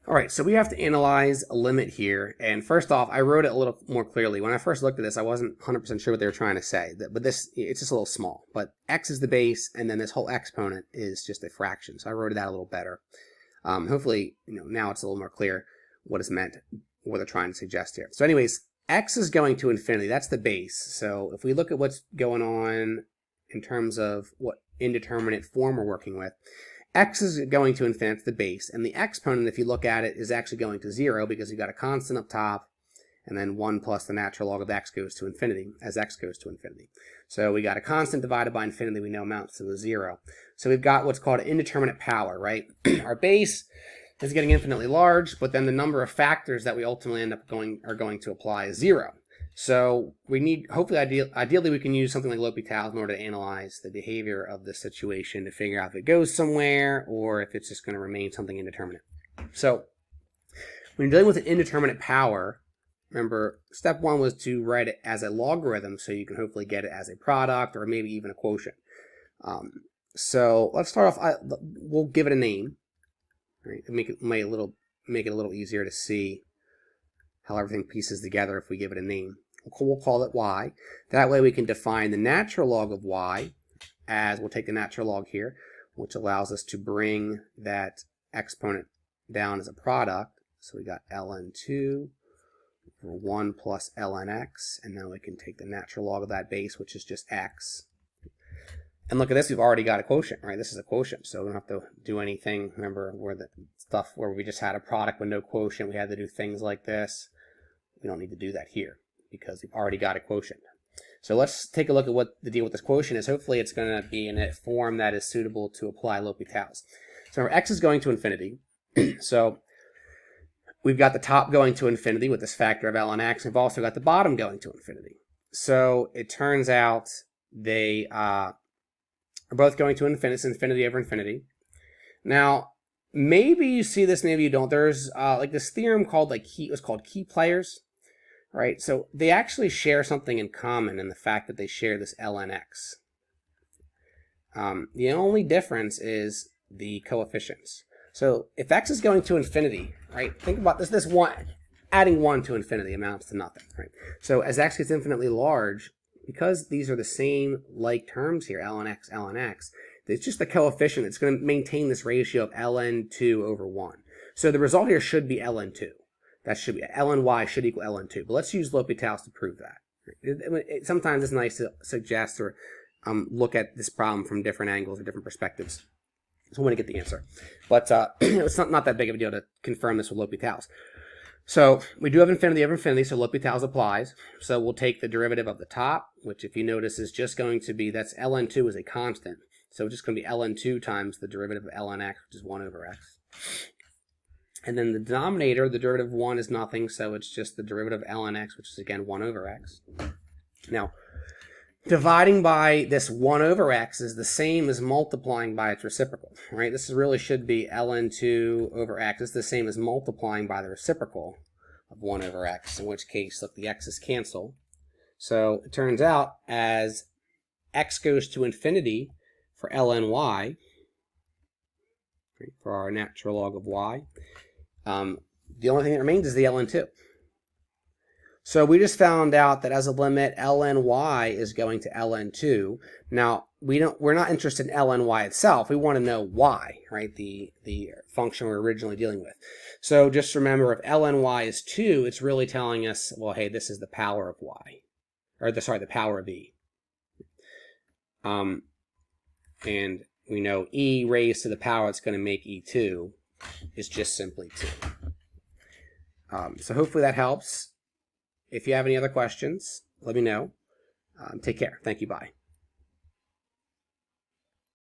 All right, so we have to analyze a limit here. And first off, I wrote it a little more clearly. When I first looked at this, I wasn't 100% sure what they were trying to say. But this, it's just a little small. But x is the base, and then this whole exponent is just a fraction. So I wrote that a little better. Hopefully, now it's a little more clear what is meant, what they're trying to suggest here. So anyways, x is going to infinity. That's the base. So if we look at what's going on in terms of what indeterminate form we're working with, x is going to infinity, the base, and the exponent, if you look at it, is actually going to 0 because you've got a constant up top, and then 1 plus the natural log of x goes to infinity as x goes to infinity. So we got a constant divided by infinity we know amounts to a 0. So we've got what's called an indeterminate power, right? Our base is getting infinitely large, but then the number of factors that we ultimately end up are going to apply is 0. So we need, hopefully, ideally we can use something like L'Hopital's in order to analyze the behavior of the situation to figure out if it goes somewhere or if it's just going to remain something indeterminate. So when you're dealing with an indeterminate power, remember, step 1 was to write it as a logarithm so you can hopefully get it as a product or maybe even a quotient. So let's start off, we'll give it a name, right? Make it a little easier to see how everything pieces together if we give it a name. We'll call it y. That way we can define the natural log of y as, we'll take the natural log here, which allows us to bring that exponent down as a product. So we got ln2 over 1 plus ln x, and now we can take the natural log of that base, which is just x. And look at this, we've already got a quotient, right? This is a quotient, so we don't have to do anything. Remember where the stuff where we just had a product with no quotient, we had to do things like this. We don't need to do that here because we've already got a quotient. So let's take a look at what the deal with this quotient is. Hopefully it's going to be in a form that is suitable to apply L'Hopital's. So our x is going to infinity. So we've got the top going to infinity with this factor of ln x. We've also got the bottom going to infinity. So it turns out they are both going to infinity. It's infinity over infinity. Now, maybe you see this, maybe you don't. There's like this theorem called it was called key players, right? So they actually share something in common in the fact that they share this ln x. The only difference is the coefficients. So if x is going to infinity, right? Think about this one, adding 1 to infinity amounts to nothing, right? So as x gets infinitely large, because these are the same like terms here, ln x, it's just the coefficient that's going to maintain this ratio of ln2 over 1. So the result here should be ln2. That should be ln y should equal ln2. But let's use L'Hopital's to prove that. Sometimes it's nice to suggest or look at this problem from different angles or different perspectives. So we want to get the answer. But it's not that big of a deal to confirm this with L'Hopital's. So we do have infinity over infinity, so L'Hopital's applies. So we'll take the derivative of the top, which if you notice is just going to be, that's ln2 is a constant. So it's just going to be ln2 times the derivative of ln x, which is 1 over x. And then the denominator, the derivative of 1 is nothing, so it's just the derivative of ln x, which is again 1 over x. Now, dividing by this 1 over x is the same as multiplying by its reciprocal, right? This really should be ln2 over x. It's the same as multiplying by the reciprocal of 1 over x, in which case, look, the x's cancel. So it turns out as x goes to infinity for ln y, right, for our natural log of y, the only thing that remains is the ln2. So we just found out that as a limit, ln y is going to ln2. Now, we're not interested in ln y itself. We want to know y, right? The function we're originally dealing with. So just remember, if ln y is 2, it's really telling us, well, hey, this is the power of y. Or, the power of e. And we know e raised to the power that's going to make e2 is just simply 2. So hopefully that helps. If you have any other questions, let me know. Take care. Thank you. Bye.